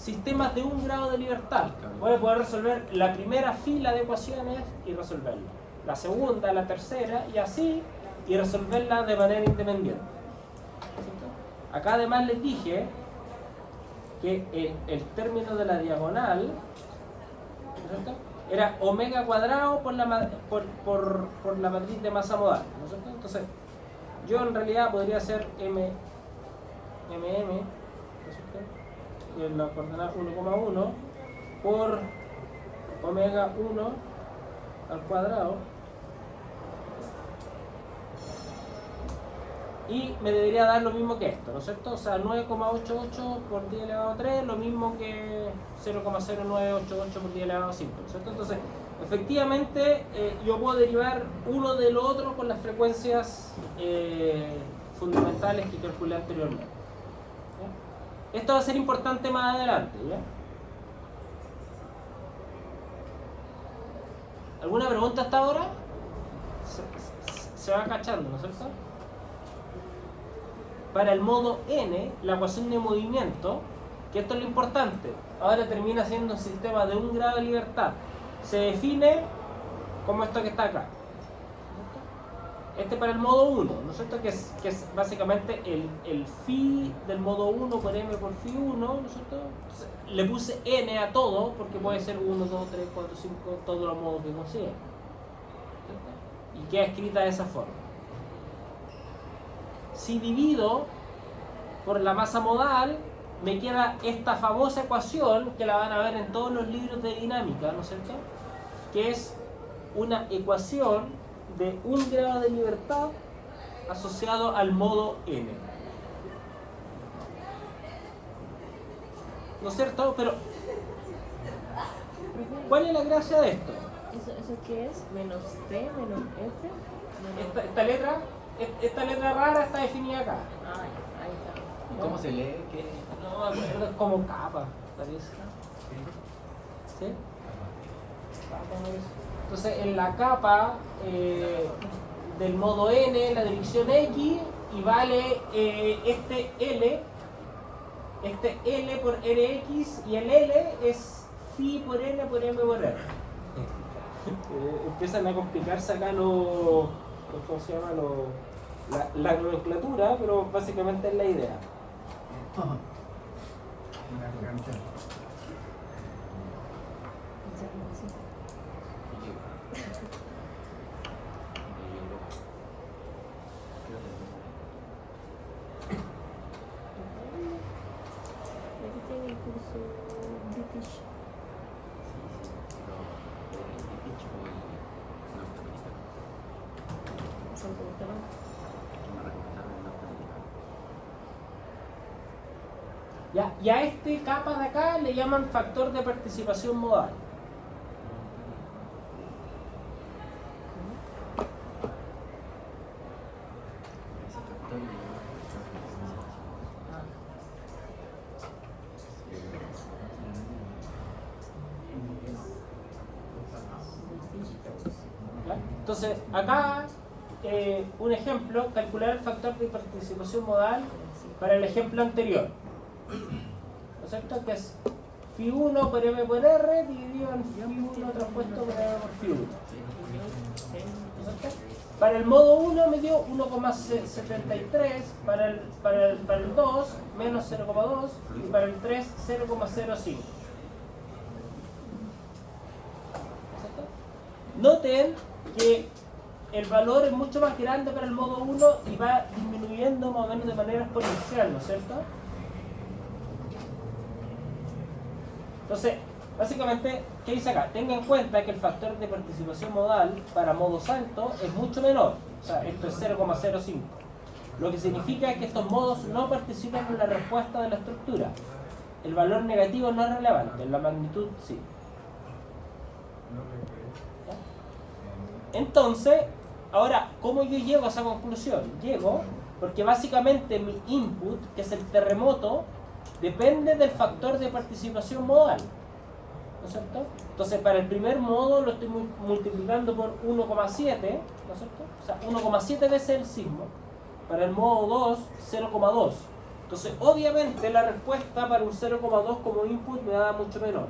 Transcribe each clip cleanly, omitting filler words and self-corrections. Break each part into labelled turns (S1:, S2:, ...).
S1: sistemas de un grado de libertad. Voy a poder resolver la primera fila de ecuaciones y resolverla, la segunda, la tercera y así, y resolverla de manera independiente. Acá además les dije que el término de la diagonal, ¿cierto?, era omega cuadrado por la matriz de masa modal, ¿no es cierto? Entonces, yo en realidad podría hacer m, ¿no es cierto?, en la coordenada 1,1 por omega 1 al cuadrado, y me debería dar lo mismo que esto, ¿no es cierto? O sea, 9,88 por 10 elevado a 3, lo mismo que 0,0988 por 10 elevado a 5, ¿no es cierto? Entonces, efectivamente, yo puedo derivar uno del otro con las frecuencias fundamentales que calculé anteriormente. ¿Ya? Esto va a ser importante más adelante, ¿ya? ¿Alguna pregunta hasta ahora? Se va cachando, ¿no es cierto? Para el modo n, la ecuación de movimiento, que esto es lo importante, ahora termina siendo un sistema de un grado de libertad. Se define como esto que está acá. Este para el modo 1, ¿no es cierto? Que es básicamente el phi del modo 1 por m por phi 1, ¿no es cierto? Le puse n a todo porque puede ser 1, 2, 3, 4, 5, todos los modos que considere. Y queda escrita de esa forma. Si divido por la masa modal, me queda esta famosa ecuación que la van a ver en todos los libros de dinámica, ¿no es cierto?, que es una ecuación de un grado de libertad asociado al modo n. ¿No es cierto? Pero, ¿cuál es la gracia de esto?
S2: ¿Eso qué es? ¿Menos t, menos f?
S1: Esta letra rara está definida acá.
S2: Ah, ahí está.
S3: ¿Y cómo se lee? ¿Qué?
S1: No me acuerdo, es como capa, parece. ¿Sí? Entonces, en la capa del modo n, la dirección x, y vale este L por Rx, y el L es phi por n por m por r. Empiezan a complicarse acá ¿cómo se llama? La nomenclatura, pero básicamente es la idea.
S2: Aquí tiene el curso British. ¿Eso te gusta más?
S1: Ya, y a este capa de acá le llaman factor de participación modal. ¿Ya? Entonces, acá un ejemplo, calcular el factor de participación modal para el ejemplo anterior. ¿No es cierto? Que es phi 1 por m por r dividido en phi 1 traspuesto por m por phi 1. ¿No es cierto? Para el modo 1 me dio 1,73, para el 2 menos 0,2 y para el 3 0,05. Noten que el valor es mucho más grande para el modo 1 y va disminuyendo más o menos de manera exponencial, ¿no es cierto? Entonces, básicamente, ¿qué dice acá? Tenga en cuenta que el factor de participación modal para modos altos es mucho menor, o sea, esto es 0,05, lo que significa que estos modos no participan en la respuesta de la estructura. El valor negativo no es relevante, la magnitud sí. Entonces, ahora, ¿cómo yo llego a esa conclusión? Llego porque básicamente mi input, que es el terremoto, depende del factor de participación modal, ¿no es cierto? Entonces, para el primer modo lo estoy multiplicando por 1,7, ¿no es cierto? O sea, 1,7 veces el sismo. Para el modo 2, 0,2. Entonces, obviamente, la respuesta para un 0,2 como input me da mucho menor.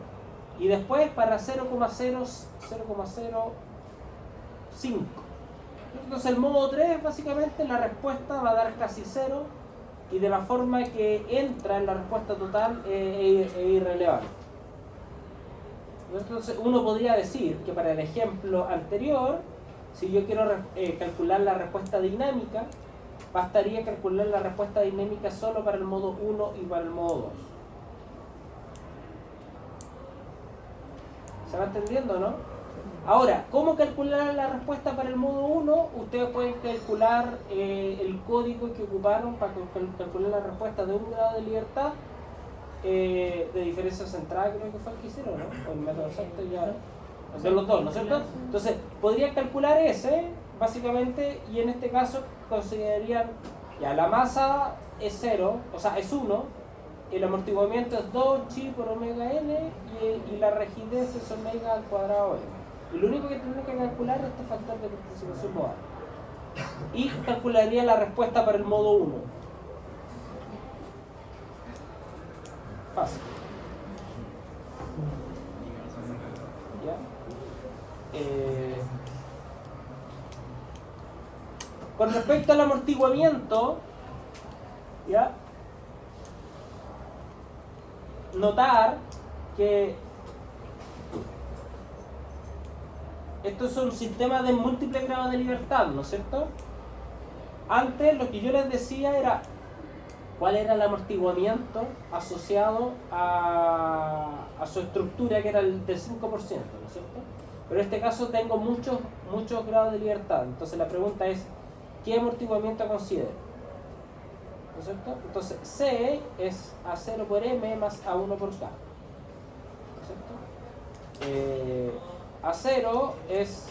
S1: Y después para 0,05. Entonces, el modo 3, básicamente, la respuesta va a dar casi 0. Y de la forma que entra en la respuesta total es irrelevante. Entonces, uno podría decir que para el ejemplo anterior, si yo quiero calcular la respuesta dinámica, bastaría calcular la respuesta dinámica solo para el modo 1 y para el modo 2. ¿Se va entendiendo, no? Ahora, ¿cómo calcular la respuesta para el modo 1? Ustedes pueden calcular el código que ocuparon para calcular la respuesta de 1 grado de libertad, de diferencia central, creo que fue el que hicieron, ¿no? O el método exacto ya. De los dos, ¿no es cierto? Entonces, podrían calcular ese, básicamente, y en este caso considerarían, ya, la masa es 0, o sea, es 1, el amortiguamiento es 2 chi por omega n, y la rigidez es omega al cuadrado n. Y lo único que tendrán que calcular es este factor de participación modal. Y calcularía la respuesta para el modo 1. Fácil. ¿Ya? Con respecto al amortiguamiento, ¿ya? Notar que esto es un sistema de múltiples grados de libertad, ¿no es cierto? Antes lo que yo les decía era cuál era el amortiguamiento asociado a su estructura, que era el del 5%, ¿no es cierto? Pero en este caso tengo muchos grados de libertad. Entonces la pregunta es, ¿qué amortiguamiento considero? ¿No es cierto? Entonces C es A0 por M más A1 por K. ¿No es cierto? A0 es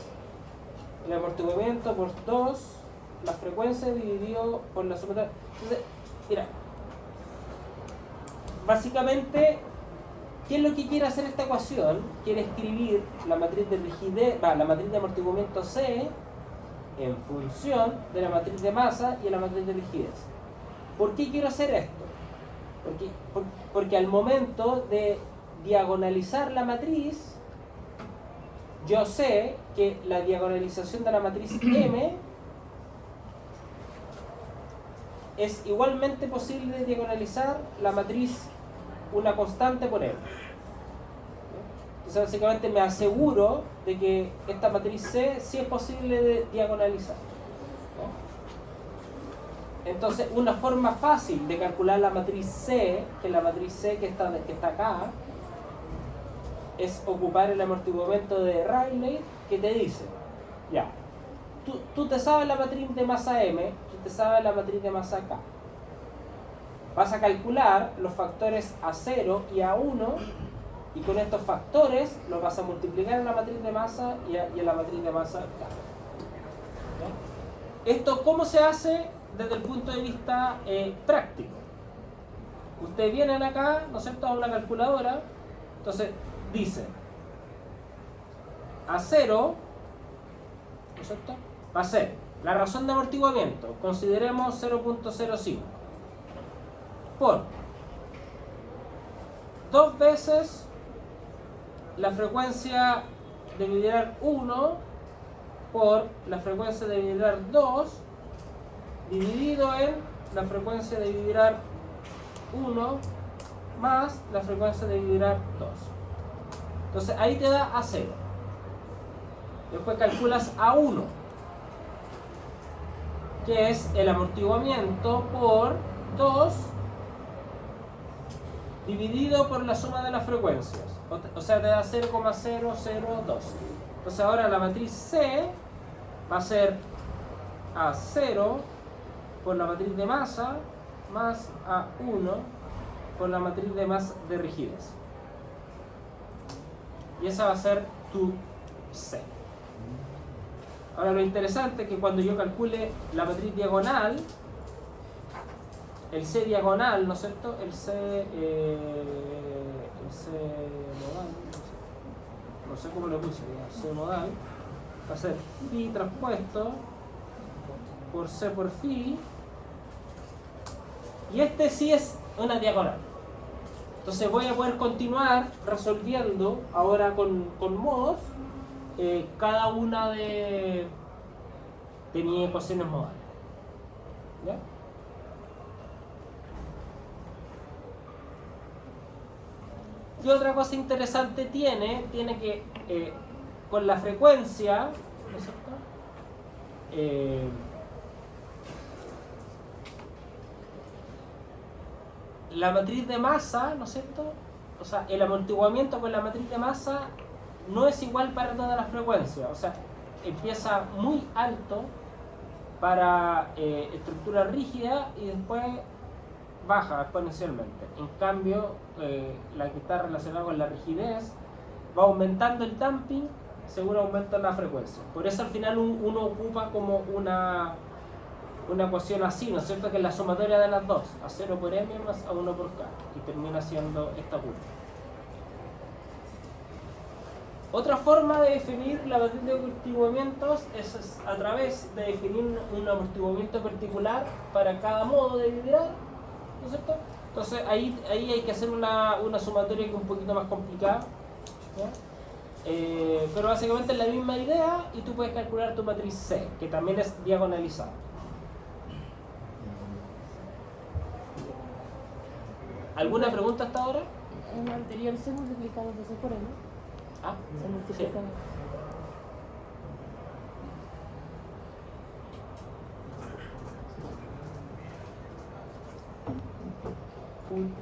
S1: el amortiguamiento por 2, la frecuencia dividido por la suma. Entonces, mira, básicamente, ¿qué es lo que quiere hacer esta ecuación? Quiere escribir la matriz de rigidez, la matriz de amortiguamiento C en función de la matriz de masa y la matriz de rigidez. ¿Por qué quiero hacer esto? Porque al momento de diagonalizar la matriz, yo sé que la diagonalización de la matriz M es igualmente posible de diagonalizar la matriz una constante por M. Entonces básicamente me aseguro de que esta matriz C sí es posible de diagonalizar. Entonces una forma fácil de calcular la matriz C, que es la matriz C que está acá, es ocupar el amortiguamiento de Rayleigh, que te dice, ya, tú te sabes la matriz de masa M, tú te sabes la matriz de masa K. Vas a calcular los factores A0 y A1, y con estos factores los vas a multiplicar en la matriz de masa y en la matriz de masa K. ¿Ya? ¿Esto cómo se hace desde el punto de vista práctico? Ustedes vienen acá, ¿no es cierto?, a una calculadora, entonces dice A0, ¿no es cierto?, va a ser la razón de amortiguamiento, consideremos 0.05, por 2 veces la frecuencia de vibrar 1 por la frecuencia de vibrar 2 dividido en la frecuencia de vibrar 1 más la frecuencia de vibrar 2. Entonces ahí te da A0. Después calculas A1, que es el amortiguamiento por 2 dividido por la suma de las frecuencias. O sea, te da 0,002. Entonces ahora la matriz C va a ser A0 por la matriz de masa más A1 por la matriz de masa de rigidez. Y esa va a ser tu C. Ahora lo interesante es que cuando yo calcule la matriz diagonal, el C diagonal, ¿no es cierto? El C modal, no sé cómo lo puse, C modal, va a ser phi transpuesto por C por phi y este sí es una diagonal. Entonces voy a poder continuar resolviendo ahora con modos cada una de mis ecuaciones modales. ¿Ya? ¿Qué otra cosa interesante tiene? Tiene que con la frecuencia, ¿no es cierto? La matriz de masa, ¿no es cierto? O sea, el amortiguamiento con la matriz de masa no es igual para todas las frecuencias. O sea, empieza muy alto para estructura rígida y después baja exponencialmente. En cambio, la que está relacionada con la rigidez va aumentando el damping según aumenta la frecuencia. Por eso al final uno ocupa como una ecuación así, ¿no es cierto? Que es la sumatoria de las dos, a 0 por m más a 1 por k, y termina siendo esta curva. Otra forma de definir la matriz de amortiguamientos es a través de definir un amortiguamiento particular para cada modo de vibrar, ¿no es cierto? Entonces ahí hay que hacer una sumatoria que es un poquito más complicada, ¿ya? Pero básicamente es la misma idea y tú puedes calcular tu matriz C, que también es diagonalizada. ¿Alguna pregunta hasta ahora?
S2: En lo anterior se multiplica 2 por m.
S1: Ah,
S2: Se multiplica.
S1: sí.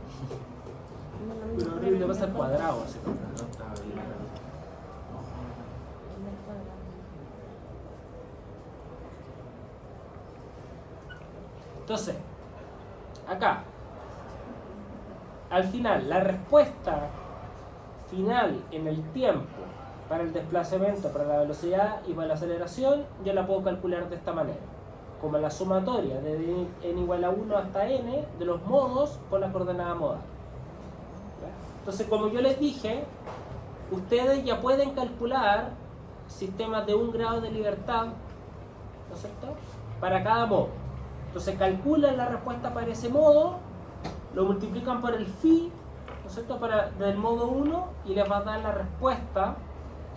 S1: Pero horrible pasa al cuadrado, así. Entonces, acá, al final, la respuesta final en el tiempo para el desplazamiento, para la velocidad y para la aceleración, yo la puedo calcular de esta manera, como la sumatoria de n igual a 1 hasta n de los modos por la coordenada modal. Entonces, como yo les dije, ustedes ya pueden calcular sistemas de 1 grado de libertad, ¿no es cierto?, para cada modo. Entonces calculan la respuesta para ese modo, lo multiplican por el phi, ¿no es cierto?, del modo 1, y les va a dar la respuesta,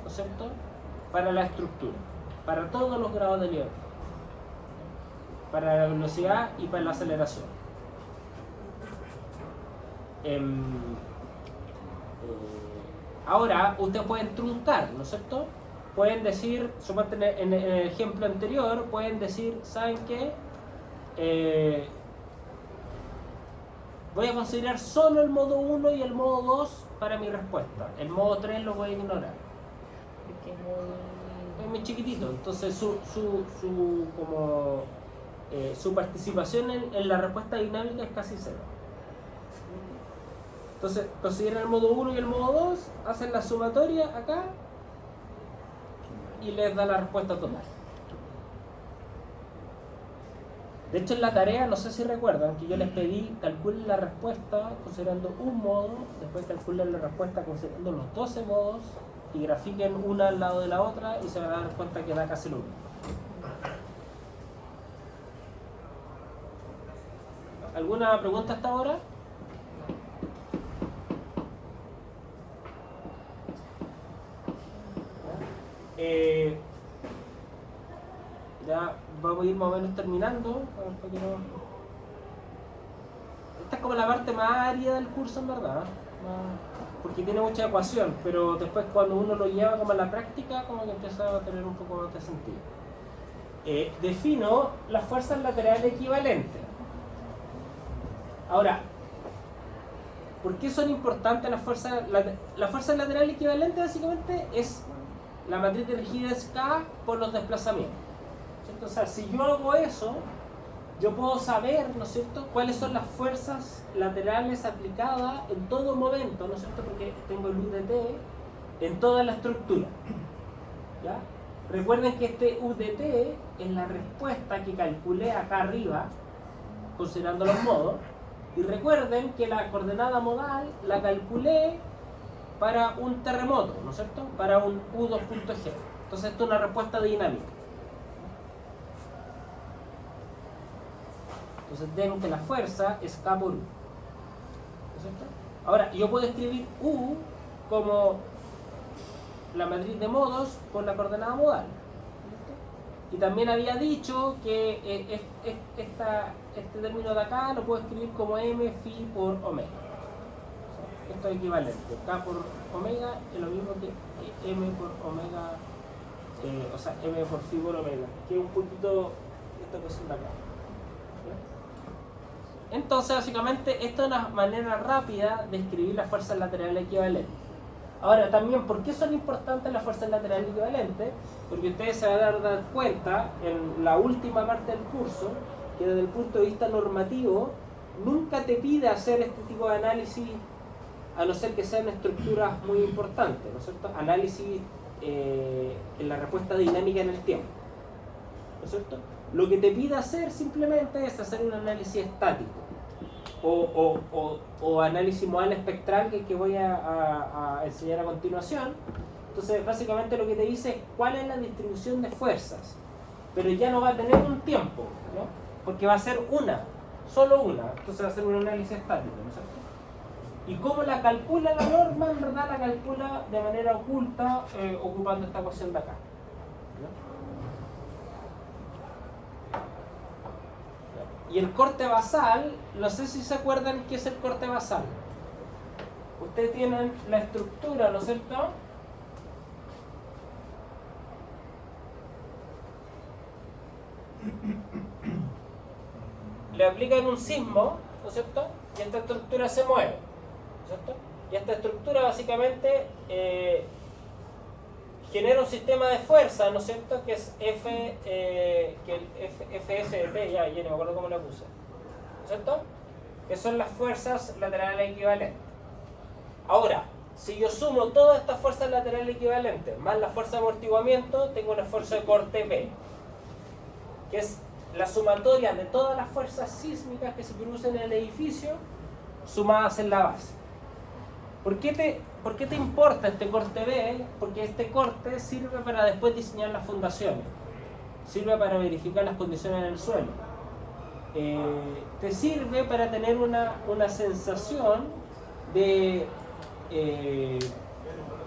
S1: ¿no es cierto?, para la estructura, para todos los grados de libertad, para la velocidad y para la aceleración. Ahora, ustedes pueden truncar, ¿no es cierto? Pueden decir, suponete en el ejemplo anterior, pueden decir, ¿saben qué? Voy a considerar solo el modo 1 y el modo 2 para mi respuesta. El modo 3 lo voy a ignorar.
S2: Porque
S1: Es muy chiquitito, entonces su participación en la respuesta dinámica es casi cero. Entonces, consideran el modo 1 y el modo 2, hacen la sumatoria acá y les da la respuesta total. De hecho, en la tarea, no sé si recuerdan, que yo les pedí calculen la respuesta considerando un modo, después calculen la respuesta considerando los 12 modos y grafiquen una al lado de la otra y se van a dar cuenta que da casi lo mismo. ¿Alguna pregunta hasta ahora? Ya vamos a ir más o menos terminando. Esta es como la parte más árida del curso, en verdad, porque tiene mucha ecuación, pero después cuando uno lo lleva como a la práctica, como que empieza a tener un poco más de sentido. Defino las fuerzas laterales equivalentes. Ahora, ¿por qué son importantes las fuerzas? Las fuerzas laterales equivalentes básicamente es la matriz de rigidez K por los desplazamientos, ¿cierto? O sea, si yo hago eso, yo puedo saber, ¿no es cierto?, cuáles son las fuerzas laterales aplicadas en todo momento, ¿no es cierto?, porque tengo el UDT en toda la estructura, ¿ya? Recuerden que este UDT es la respuesta que calculé acá arriba, considerando los modos, y recuerden que la coordenada modal la calculé para un terremoto, ¿no es cierto?, para un U2.G. Entonces esto es una respuesta dinámica. Entonces den que la fuerza es K por U. ¿No es cierto? Ahora, yo puedo escribir U como la matriz de modos por la coordenada modal. Y también había dicho que este término de acá lo puedo escribir como m phi por omega. Esto es equivalente. K por omega es lo mismo que m por omega, o sea, m por phi por omega, que es un poquito esta cuestión de acá. Entonces, básicamente, esta es una manera rápida de escribir las fuerzas laterales equivalentes. Ahora, también, ¿por qué son importantes las fuerzas laterales equivalentes? Porque ustedes se van a dar cuenta en la última parte del curso que desde el punto de vista normativo nunca te pide hacer este tipo de análisis a no ser que sean estructuras muy importantes, ¿no es cierto? Análisis en la respuesta dinámica en el tiempo, ¿no es cierto? Lo que te pide hacer simplemente es hacer un análisis estático o análisis modal espectral que voy a enseñar a continuación. Entonces básicamente lo que te dice es cuál es la distribución de fuerzas, pero ya no va a tener un tiempo, ¿no? Porque va a ser solo una, entonces va a ser un análisis estático, ¿no es cierto? Y cómo la calcula la norma, en verdad la calcula de manera oculta ocupando esta ecuación de acá, ¿no? Y el corte basal, no sé si se acuerdan qué es el corte basal. Ustedes tienen la estructura, ¿no es cierto? Le aplican un sismo, ¿no es cierto? Y esta estructura se mueve, ¿no es cierto? Y esta estructura básicamente genera un sistema de fuerza, ¿no es cierto? Que es FST, ya no me acuerdo cómo lo puse, ¿no es cierto? Que son las fuerzas laterales equivalentes. Ahora, si yo sumo todas estas fuerzas laterales equivalentes más la fuerza de amortiguamiento, tengo un esfuerzo de corte B, que es la sumatoria de todas las fuerzas sísmicas que se producen en el edificio sumadas en la base. ¿Por qué te importa este corte B? Porque este corte sirve para después diseñar las fundaciones, sirve para verificar las condiciones en el suelo, te sirve para tener una sensación de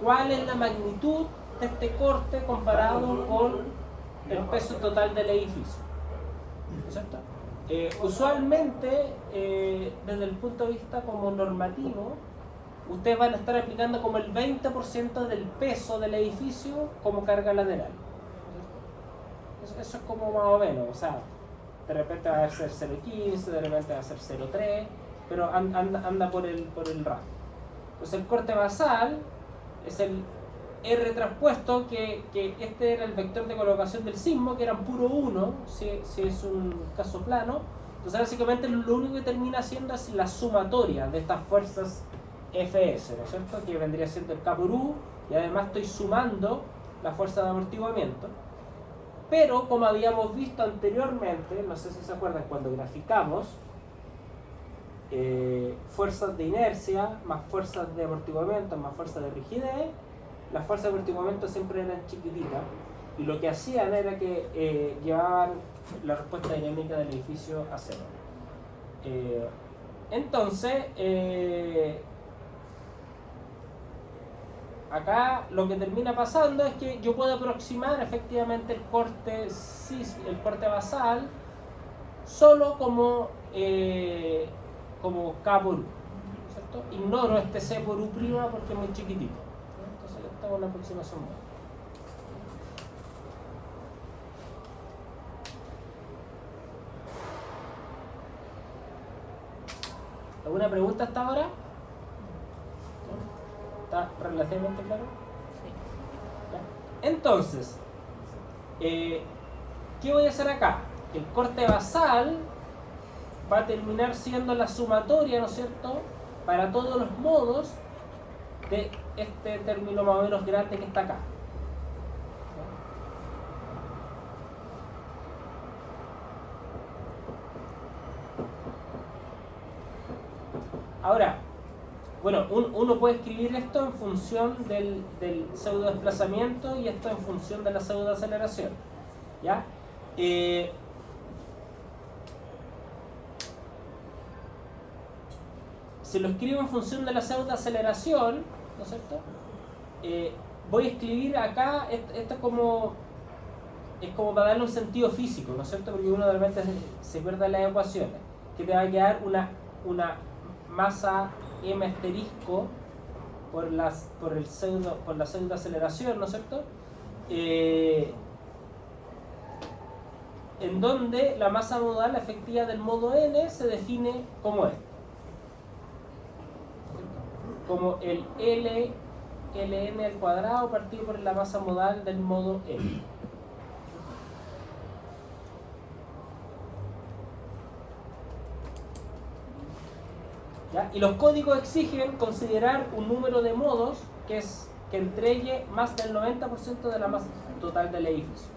S1: cuál es la magnitud de este corte comparado con el peso total del edificio, ¿no es cierto? Usualmente, desde el punto de vista como normativo, ustedes van a estar aplicando como el 20% del peso del edificio como carga lateral. Eso es como más o menos, o sea, de repente va a ser 0,15, de repente va a ser 0,3, pero anda por el rango. Entonces el corte basal es el R transpuesto, que este era el vector de colocación del sismo, que eran puro 1, si es un caso plano. Entonces básicamente lo único que termina haciendo es la sumatoria de estas fuerzas Fs, ¿no es cierto? Que vendría siendo el K por U, y además estoy sumando la fuerza de amortiguamiento. Pero como habíamos visto anteriormente, no sé si se acuerdan cuando graficamos, fuerzas de inercia más fuerzas de amortiguamiento más fuerzas de rigidez, las fuerzas de amortiguamiento siempre eran chiquititas y lo que hacían era que llevaban la respuesta dinámica del edificio a cero. Entonces, acá lo que termina pasando es que yo puedo aproximar efectivamente el corte basal solo como K por U, ¿cierto? Ignoro este C por U' porque es muy chiquitito, ¿no? Entonces esta es una aproximación buena. ¿Alguna pregunta hasta ahora? ¿Está relativamente claro? Sí. Entonces, ¿qué voy a hacer acá? El corte basal va a terminar siendo la sumatoria, ¿no es cierto?, para todos los modos de este término más o menos grande que está acá. Ahora, bueno, uno puede escribir esto en función del pseudo desplazamiento y esto en función de la pseudo aceleración, ¿ya? si lo escribo en función de la pseudoaceleración, ¿no es cierto? Voy a escribir acá, esto es como para darle un sentido físico, ¿no es cierto? Porque uno de repente se pierde las ecuaciones, que te va a quedar una masa m asterisco por la pseudoaceleración, ¿no es cierto? En donde la masa modal efectiva del modo n se define como es. Como el ln al cuadrado partido por la masa modal del modo n. ¿Ya? Y los códigos exigen considerar un número de modos que entregue más del 90% de la masa total del edificio.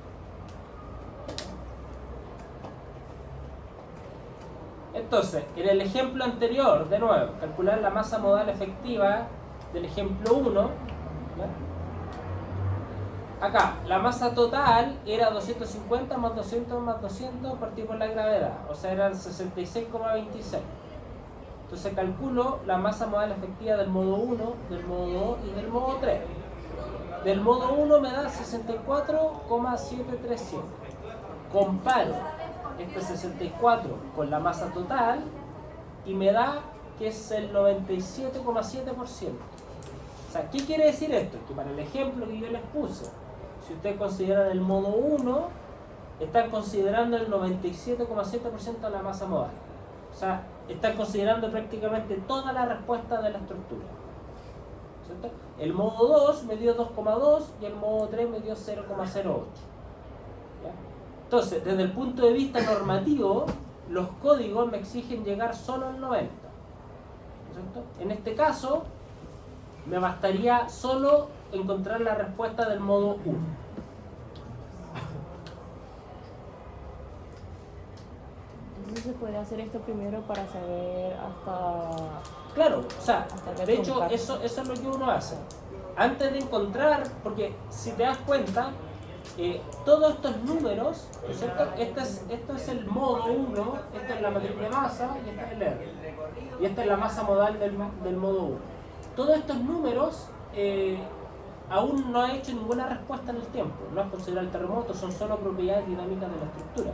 S1: Entonces, en el ejemplo anterior, de nuevo, calcular la masa modal efectiva del ejemplo 1, ¿ya? Acá, la masa total era 250 más 200 más 200 partido por la gravedad, o sea, eran 66,26. Entonces calculo la masa modal efectiva del modo 1, del modo 2 y del modo 3. Del modo 1 me da 64,737. Comparo este 64 con la masa total y me da que es el 97,7%. O sea, ¿qué quiere decir esto? Que para el ejemplo que yo les puse, si ustedes consideran el modo 1, están considerando el 97,7% de la masa modal. O sea, están considerando prácticamente toda la respuesta de la estructura. ¿Cierto? El modo 2 me dio 2,2 y el modo 3 me dio 0,08. Entonces, desde el punto de vista normativo, los códigos me exigen llegar solo al 90. ¿Cierto? En este caso, me bastaría solo encontrar la respuesta del modo 1.
S2: Entonces se puede hacer esto primero para saber hasta...
S1: Claro, o sea, de hecho,
S2: truncar.
S1: eso es lo que uno hace. Antes de encontrar, porque si te das cuenta, todos estos números, ¿no es cierto? Esto es el modo 1, esta es la matriz de masa y esta es el R. Y esta es la masa modal del modo 1. Todos estos números aún no ha hecho ninguna respuesta en el tiempo. No has considerado el terremoto, son solo propiedades dinámicas de la estructura.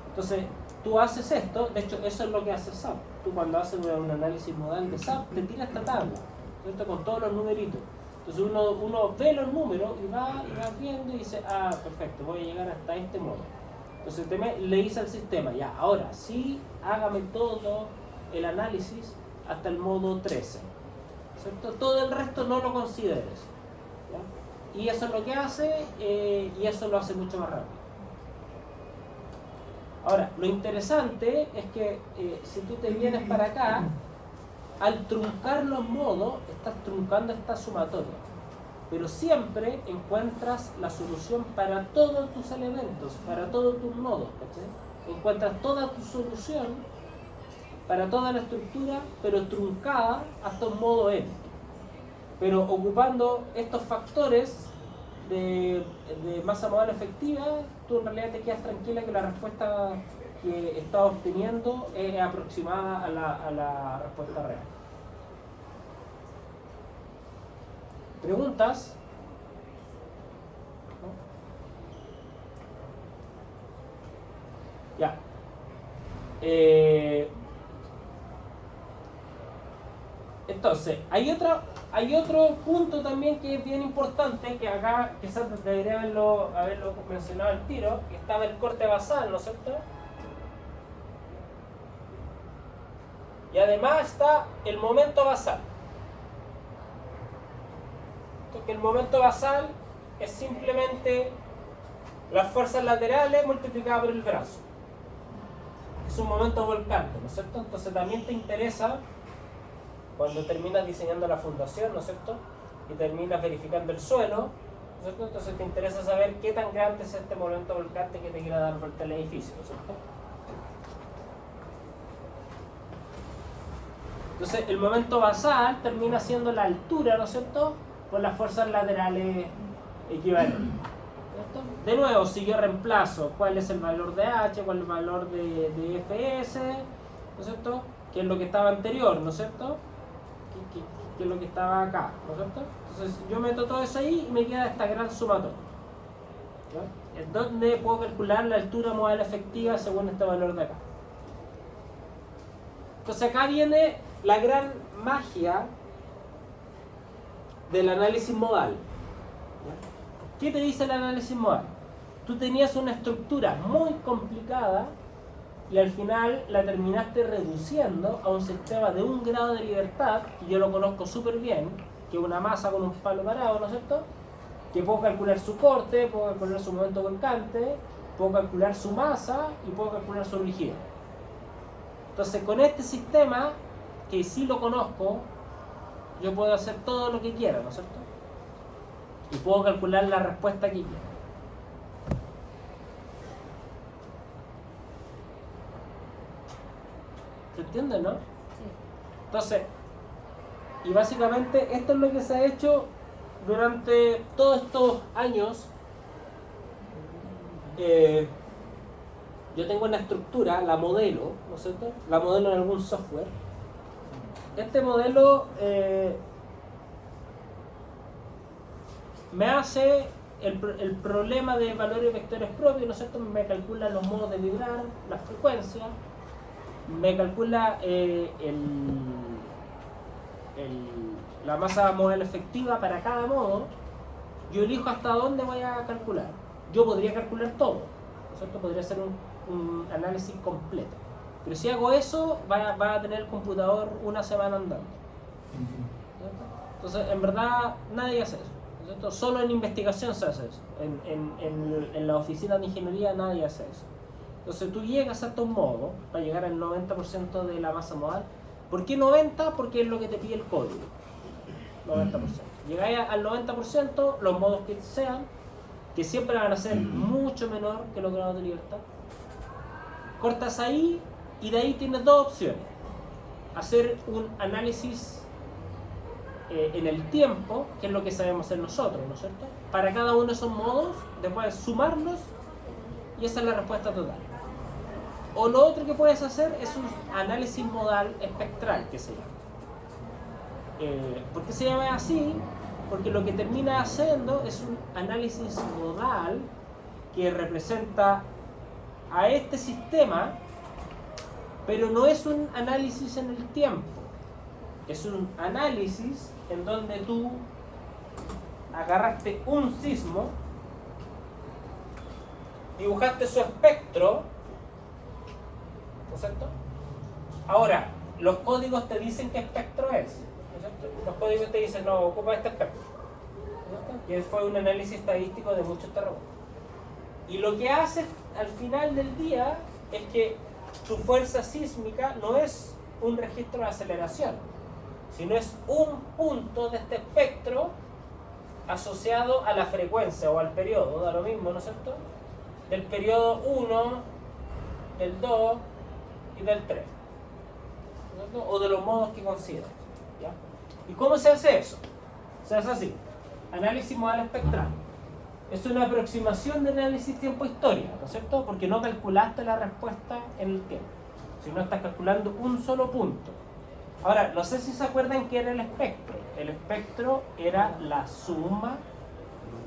S1: Entonces, tú haces esto, de hecho, eso es lo que hace SAP. Tú cuando haces un análisis modal de SAP, te tira esta tabla, ¿cierto? Con todos los numeritos. Entonces uno ve los números y va viendo y dice, ah, perfecto, voy a llegar hasta este modo. Entonces le dice al sistema, ya, ahora sí, hágame todo el análisis hasta el modo 13. ¿Cierto? Todo el resto no lo consideres. ¿Ya? Y eso es lo que hace, y eso lo hace mucho más rápido. Ahora, lo interesante es que si tú te vienes para acá, al truncar los modos, estás truncando esta sumatoria. Pero siempre encuentras la solución para todos tus elementos, para todos tus nodos, ¿cachai? Encuentras toda tu solución para toda la estructura, pero truncada hasta un modo n. Pero ocupando estos factores de masa modal efectiva, tú en realidad te quedas tranquila que la respuesta que estás obteniendo es aproximada a la respuesta real. ¿Preguntas? ¿No? Ya. Entonces, hay otro punto también que es bien importante, que acá quizás debería haberlo mencionado al tiro, que estaba el corte basal, ¿no es cierto? Y además está el momento basal. Que el momento basal es simplemente las fuerzas laterales multiplicadas por el brazo. Es un momento volcante, ¿no es cierto? Entonces también te interesa cuando terminas diseñando la fundación, ¿no es cierto? Y terminas verificando el suelo, ¿no es cierto? Entonces te interesa saber qué tan grande es este momento volcante que te quiera dar vuelta al edificio, ¿no es cierto? Entonces el momento basal termina siendo la altura, ¿no es cierto?, por las fuerzas laterales equivalentes. ¿Cierto? De nuevo, si yo reemplazo cuál es el valor de H, cuál es el valor de Fs, ¿no es cierto?, que es lo que estaba anterior, ¿no es cierto?, que es lo que estaba acá, ¿no es cierto? Entonces yo meto todo eso ahí y me queda esta gran sumatoria, ¿ya? En donde puedo calcular la altura modal efectiva según este valor de acá. Entonces acá viene la gran magia del análisis modal. ¿Qué te dice el análisis modal? Tú tenías una estructura muy complicada y al final la terminaste reduciendo a un sistema de 1 grado de libertad, que yo lo conozco súper bien, que es una masa con un palo parado, ¿no es cierto? Que puedo calcular su corte, puedo calcular su momento volcante, puedo calcular su masa y puedo calcular su rigidez. Entonces con este sistema, que sí lo conozco, yo puedo hacer todo lo que quiera, ¿no es cierto? Y puedo calcular la respuesta que quiera. ¿Se entiende, no?
S2: Sí.
S1: Entonces, y básicamente esto es lo que se ha hecho durante todos estos años. Yo tengo una estructura, la modelo, ¿no es cierto? La modelo en algún software. Este modelo me hace el problema de valores vectores propios, ¿no es cierto? Me calcula los modos de vibrar, las frecuencias, me calcula la masa modal efectiva para cada modo. Yo elijo hasta dónde voy a calcular. Yo podría calcular todo, ¿no es cierto? Podría hacer un análisis completo. Pero si hago eso, va a tener el computador una semana andando, ¿cierto? Entonces, en verdad, nadie hace eso, ¿no es cierto? Solo en investigación se hace eso. En la oficina de ingeniería nadie hace eso. Entonces tú llegas a estos modos para llegar al 90% de la masa modal. ¿Por qué 90%? Porque es lo que te pide el código. 90%. Llegáis al 90%, los modos que sean, que siempre van a ser mucho menor que los grados de libertad. Cortas ahí y de ahí tienes dos opciones. Hacer un análisis en el tiempo, que es lo que sabemos hacer nosotros, ¿no es cierto? Para cada uno de esos modos, después sumarlos y esa es la respuesta total. O lo otro que puedes hacer es un análisis modal espectral, que se llama. ¿Por qué se llama así? Porque lo que termina haciendo es un análisis modal que representa a este sistema, pero no es un análisis en el tiempo. Es un análisis en donde tú agarraste un sismo, dibujaste su espectro, ¿no es cierto? Ahora, los códigos te dicen qué espectro es, ¿no es cierto? Los códigos te dicen, no, ocupa este espectro, ¿no es cierto? Y fue un análisis estadístico de muchos terremotos. Y lo que hace al final del día es que tu fuerza sísmica no es un registro de aceleración, sino es un punto de este espectro asociado a la frecuencia o al periodo, da lo mismo, ¿no es cierto? Del periodo 1, del 2 y del 3, ¿no es cierto? O de los modos que consideras, ¿ya? ¿Y cómo se hace eso? Se hace así: análisis modal espectral. Es una aproximación de análisis tiempo-historia, ¿no es cierto? Porque no calculaste la respuesta en el tiempo, sino estás calculando un solo punto. Ahora, no sé si se acuerdan qué era el espectro. El espectro era la suma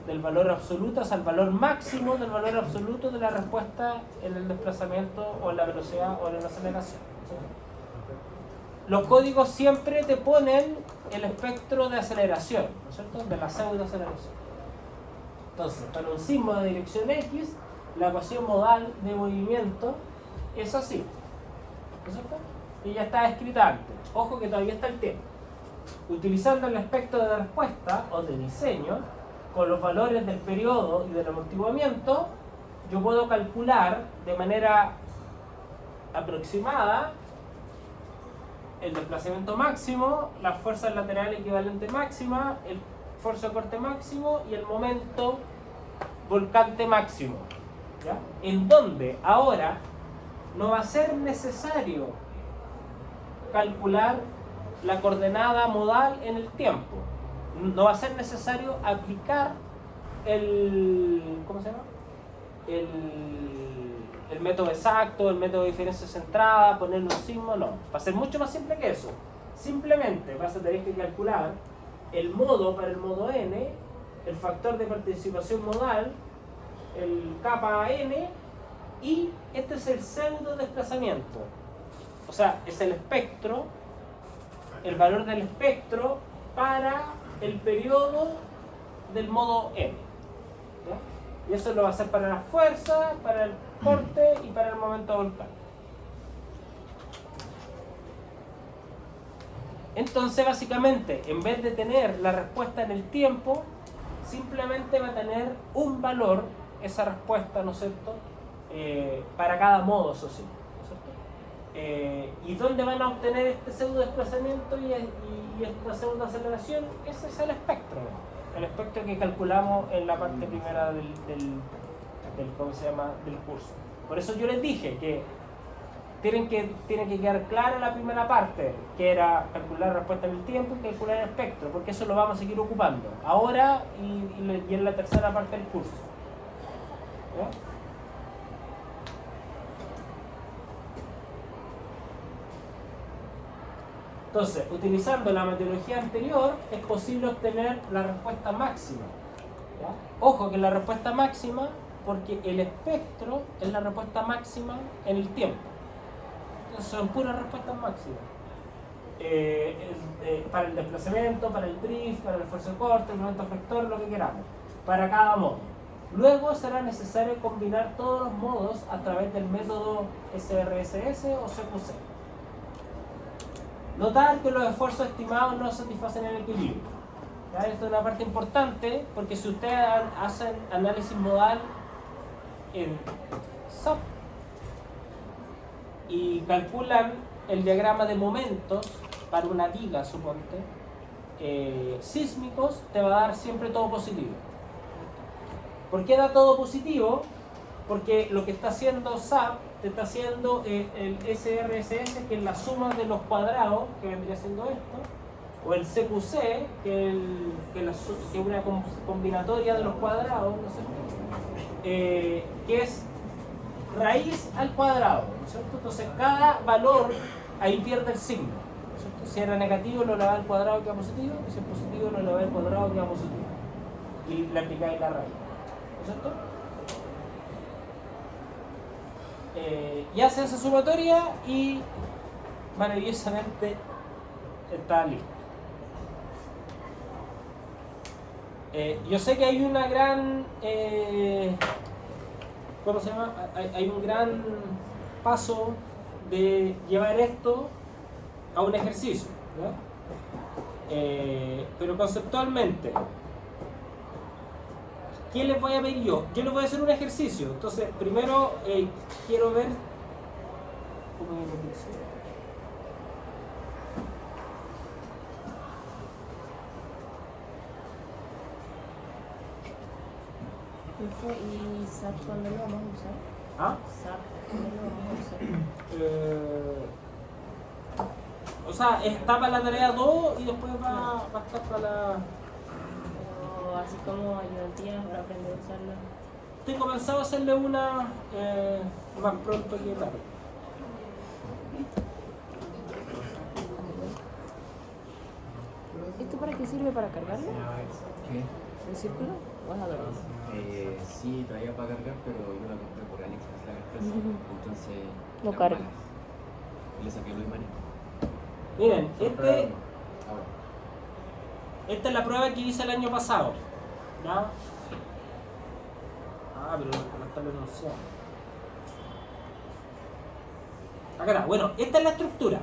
S1: del valor absoluto, o sea, el valor máximo del valor absoluto de la respuesta en el desplazamiento o en la velocidad o en la aceleración, ¿sí? Los códigos siempre te ponen el espectro de aceleración, ¿no es cierto? De la pseudoaceleración. Entonces, para un sismo de dirección X, la ecuación modal de movimiento es así, ¿no es cierto? Y ya está escrita antes. Ojo que todavía está el tiempo. Utilizando el espectro de respuesta o de diseño, con los valores del periodo y del amortiguamiento, yo puedo calcular de manera aproximada el desplazamiento máximo, las fuerzas laterales equivalentes máximas, el esfuerzo de corte máximo y el momento volcante máximo, ¿ya? En donde ahora no va a ser necesario calcular la coordenada modal en el tiempo. No va a ser necesario aplicar ¿cómo se llama? El método exacto, el método de diferencia centrada, ponerle un signo, no. Va a ser mucho más simple que eso. simplemente vas a tener que calcular el modo para el modo n, el factor de participación modal, el kappa n, y este es el pseudo desplazamiento. O sea, es el espectro, el valor del espectro para el periodo del modo n. ¿Ya? Y eso lo va a hacer para la fuerza, para el corte y para el momento volcánico. Entonces, básicamente, en vez de tener la respuesta en el tiempo, simplemente va a tener un valor, esa respuesta, ¿no es cierto?, para cada modo social, ¿no es cierto? ¿Y dónde van a obtener este pseudo desplazamiento y esta pseudo aceleración? Ese es el espectro que calculamos en la parte primera del ¿cómo se llama?, del curso. Por eso yo les dije que tiene que quedar clara la primera parte, que era calcular la respuesta en el tiempo y calcular el espectro, porque eso lo vamos a seguir ocupando ahora y en la tercera parte del curso. ¿Ya? Entonces, utilizando la metodología anterior, es posible obtener la respuesta máxima. ¿Ya? Ojo que la respuesta máxima, porque el espectro es la respuesta máxima en el tiempo. Entonces, son puras respuestas máximas. Para el desplazamiento, para el drift, para el esfuerzo de corte, el momento efector, lo que queramos. Para cada modo. Luego será necesario combinar todos los modos a través del método SRSS o CQC. Notar que los esfuerzos estimados no satisfacen el equilibrio. ¿Ya? Esto es una parte importante porque si ustedes hacen análisis modal en SAP y calculan el diagrama de momentos para una viga, suponte, sísmicos, te va a dar siempre todo positivo. ¿Por qué da todo positivo? Porque lo que está haciendo SAP te está haciendo el SRSS, que es la suma de los cuadrados, que vendría siendo esto, o el CQC, que es una combinatoria de los cuadrados, ¿no es cierto? Que es raíz al cuadrado, ¿no es cierto? Entonces cada valor ahí pierde el signo, ¿no es cierto? Si era negativo lo elevaba al cuadrado queda positivo, y si es positivo lo elevaba al cuadrado queda positivo. Y le aplicáis la raíz, ¿no es cierto? Y hace esa sumatoria y maravillosamente está listo. Yo sé que hay una gran ¿cómo se llama? Hay un gran paso de llevar esto a un ejercicio, ¿no? Pero conceptualmente, ¿qué les voy a pedir yo? Yo les voy a hacer un ejercicio. Entonces, primero quiero ver cómo es el ejercicio.
S2: ¿Y SAP cuándo lo vamos a usar?
S1: ¿Ah?
S2: SAP, ¿cuándo lo vamos a usar?
S1: O sea, está para la tarea 2 y después va a estar para la...
S2: O así como ayudantías para aprender a usarlo.
S1: Tengo pensado hacerle una más pronto que tarde.
S2: ¿Esto para qué sirve? ¿Para cargarlo?
S3: ¿Qué?
S2: ¿El círculo? ¿O es adorno?
S3: Sí, traía para cargar, pero yo la compré por AliExpress, la empresa. Entonces,
S2: No
S3: las
S2: carga.
S3: malas. Y le saqué Luis Marín.
S1: Miren,
S3: Ahora.
S1: esta es la prueba que hice el año pasado. ¿Ya? Ah, pero no está denunciado. Acá está. Bueno, esta es la estructura.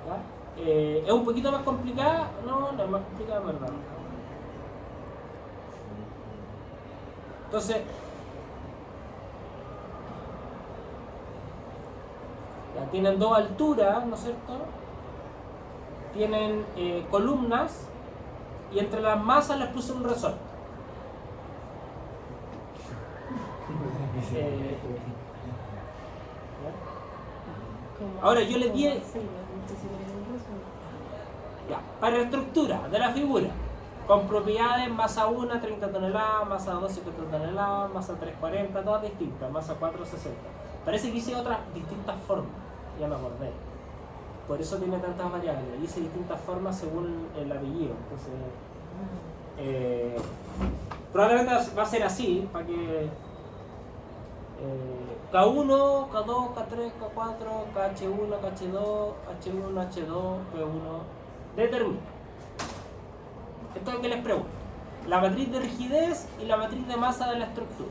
S1: ¿Ya? Es un poquito más complicada. No es más complicada, en verdad. Entonces, ya tienen dos alturas, ¿no es cierto? Tienen columnas y entre las masas les puse un resorte. Ahora yo les di
S2: Sí, no sé si le eso.
S1: ya, para la estructura de la figura, con propiedades masa 1 30 toneladas, masa 2 50 toneladas, masa 3 40, todas distintas, masa 4 60. Parece que hice otras distintas formas, ya me acordé. Por eso tiene tantas variables. Dice distintas formas según el apellido. Entonces, probablemente va a ser así, para que K1, K2, K3, K4, KH1, KH2, H1, H2, P1, determina. Esto es lo que les pregunto. La matriz de rigidez y la matriz de masa de la estructura.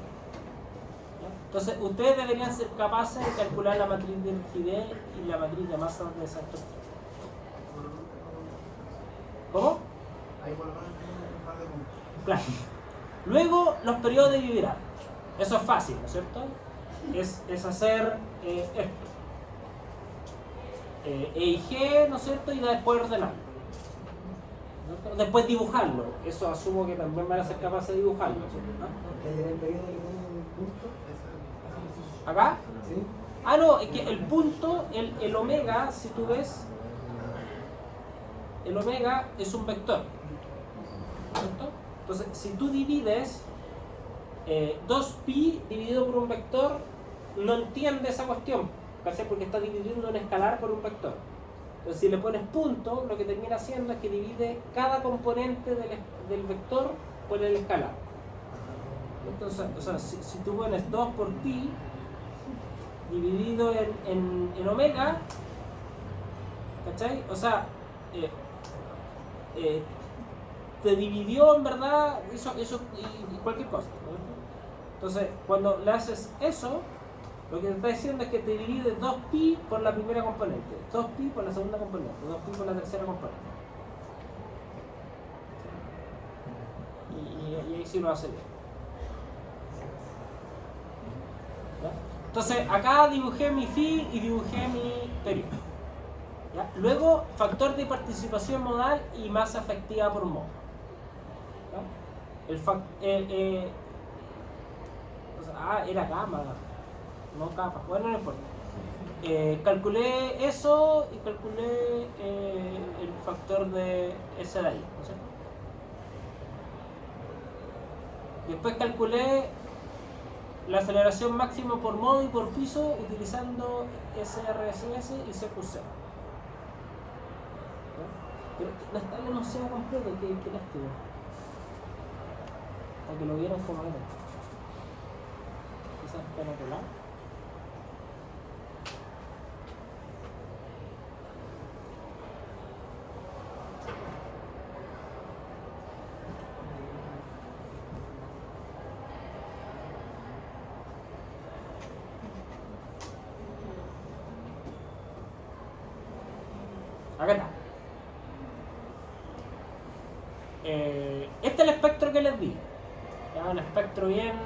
S1: ¿Ya? Entonces, ustedes deberían ser capaces de calcular la matriz de rigidez y la matriz de masa de esa estructura. ¿Cómo?
S4: Ahí por lo menos tengo un par de puntos.
S1: Claro. Luego, los periodos de Vibrad. Eso es fácil, ¿no es cierto? Es hacer esto. E y G, ¿no es cierto? Y después ordenarlo. ¿No? Después dibujarlo. Eso asumo que también van a ser capaces de dibujarlo, ¿no?
S4: ¿En el periodo que tiene un punto?
S1: ¿Acá?
S4: ¿Sí?
S1: Ah, no, es que el punto, el omega, si tú ves, el omega es un vector. ¿Cierto? Entonces, si tú divides 2pi dividido por un vector, no entiende esa cuestión, ¿cachai? Porque está dividiendo un escalar por un vector. Entonces, si le pones punto, lo que termina haciendo es que divide cada componente del vector por el escalar. Entonces, o sea, si tú pones 2 por pi dividido en omega, ¿cachai? O sea, te dividió en verdad eso y cualquier cosa, ¿no? Entonces, cuando le haces eso, lo que te está diciendo es que te divide 2pi por la primera componente, 2pi por la segunda componente, 2pi por la tercera componente. Y ahí sí lo hace bien. ¿Ya? Entonces, acá dibujé mi phi y dibujé mi periodo. ¿Ya? Luego, factor de participación modal y masa efectiva por mol. Era gamma, no capa. Bueno, no importa. Calculé eso y calculé el factor de ese de ahí, ¿no es cierto? Después calculé la aceleración máxima por modo y por piso utilizando SRSS y CQC. Pero no está el enunciado completo, qué lástima. Para que lo vieran como era. Quizás están a otro lado. Acá está. Este es el espectro que les di. Ya, un espectro bien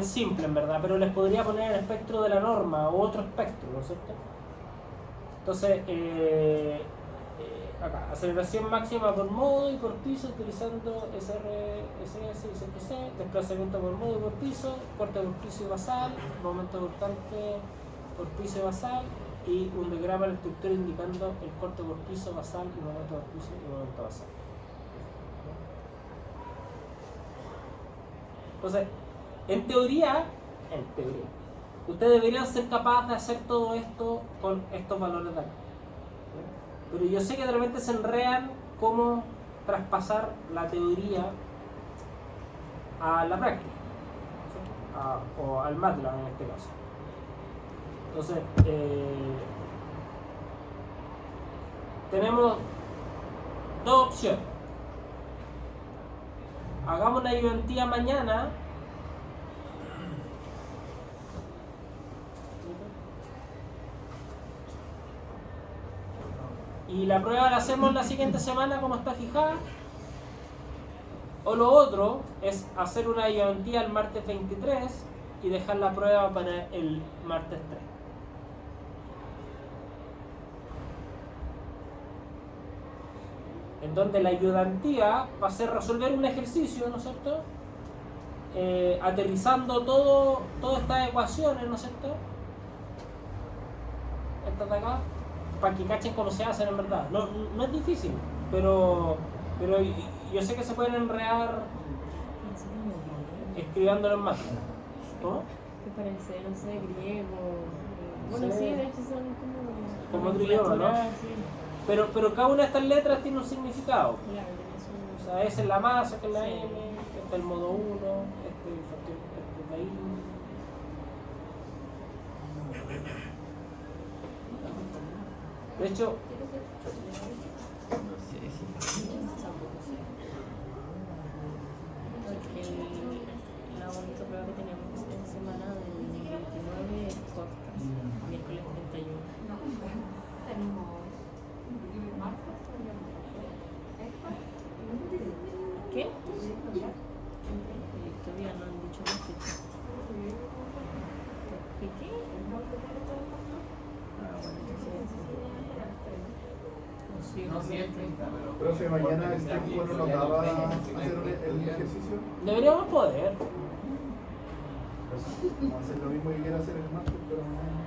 S1: simple en verdad, pero les podría poner el espectro de la norma o otro espectro, ¿no es cierto? Entonces, acá, aceleración máxima por modo y por piso utilizando SRSS y CQC, desplazamiento por modo y por piso, corte por piso y basal, momento cortante por piso y basal, y un diagrama de la estructura indicando el corte por piso, basal, y momento por piso y momento basal. Entonces, en teoría, ustedes deberían ser capaces de hacer todo esto con estos valores de acá. Pero yo sé que de repente se enredan cómo traspasar la teoría a la práctica, ¿sí? O al MATLAB en este caso. Entonces, tenemos dos opciones. Hagamos una ayudantía mañana. Y la prueba la hacemos la siguiente semana como está fijada. O lo otro es hacer una ayudantía el martes 23 y dejar la prueba para el martes 3. En donde la ayudantía va a ser resolver un ejercicio, ¿no es cierto? Aterrizando todas estas ecuaciones, ¿no es cierto? Estas de acá, para que cachen cómo se hacen en verdad. No es difícil, pero yo sé que se pueden enredar escribiéndolo en máquina. ¿Cómo?
S2: Que parece, no sé, griego. Bueno,
S1: Sí.
S2: sí, de hecho son
S1: Como otro idioma, ¿no?
S2: Sí.
S1: Pero cada una de estas letras tiene un significado.
S2: Claro, tiene su...
S1: O sea, esa es la masa, que es la
S2: Sí.
S1: M, este es el modo 1, este es la I. De hecho,
S3: No sé si.
S2: Porque la única prueba que tenemos en semana del 29 es corta, miércoles 31. ¿Qué? Todavía no han dicho la fecha. ¿Qué? No, sí, es 30, pero...
S5: Profe, mañana el tiempo no nos daba hacer el ejercicio.
S1: deberíamos poder.
S5: Vamos a hacer lo mismo que quiero hacer el martes, pero no.